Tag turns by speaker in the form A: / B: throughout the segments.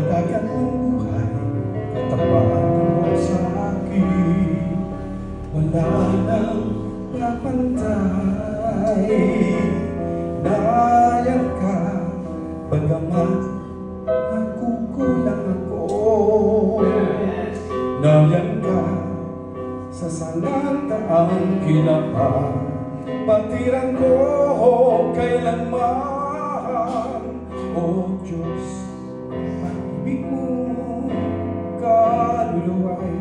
A: dagat ng buhay, katapat mo sa akin. Wala nang napantay. Nayan ka, bagamat nagkukulang ako. Nayan ka sa sangandaang kinapapatiran ko kailanman. O Diyos, pag-ibig mo kaluluway,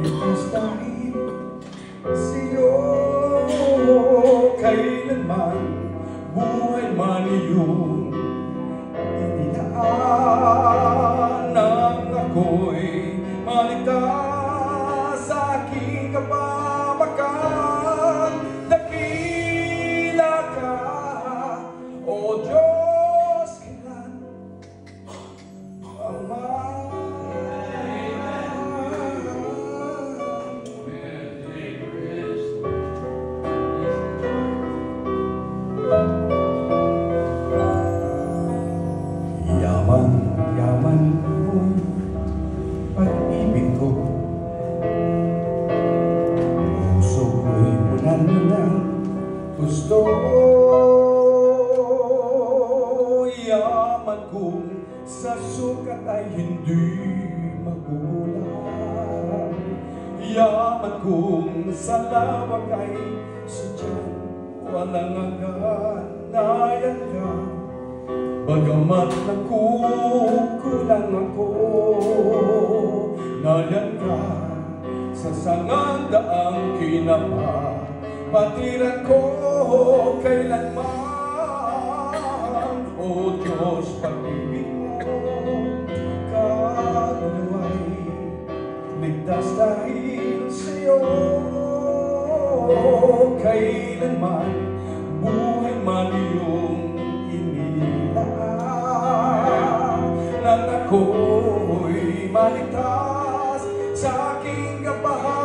A: ligtas dahil sa'yo kailanman. Buhay man iyong inilaan nang ako'y maligtas sa aking kapamakan. Dakila ka, O Diyos, kailan ang yaman mo pag-ibig ko. Puso ko'y punan ng gusto. Yaman kong sa sukat ay hindi magugulang. Yaman kong sa lawak ay sadyang walang aganayan ka. Bagamat nagkukulang ako, nayan ka sa sangandaang kinapapatiran ko kailanman. O Diyos, pag-ibig mo kaluluway, ligtas dahil sa'yo kailanman. Buhay man iyong nang ako'y maligtas sa aking kapahan.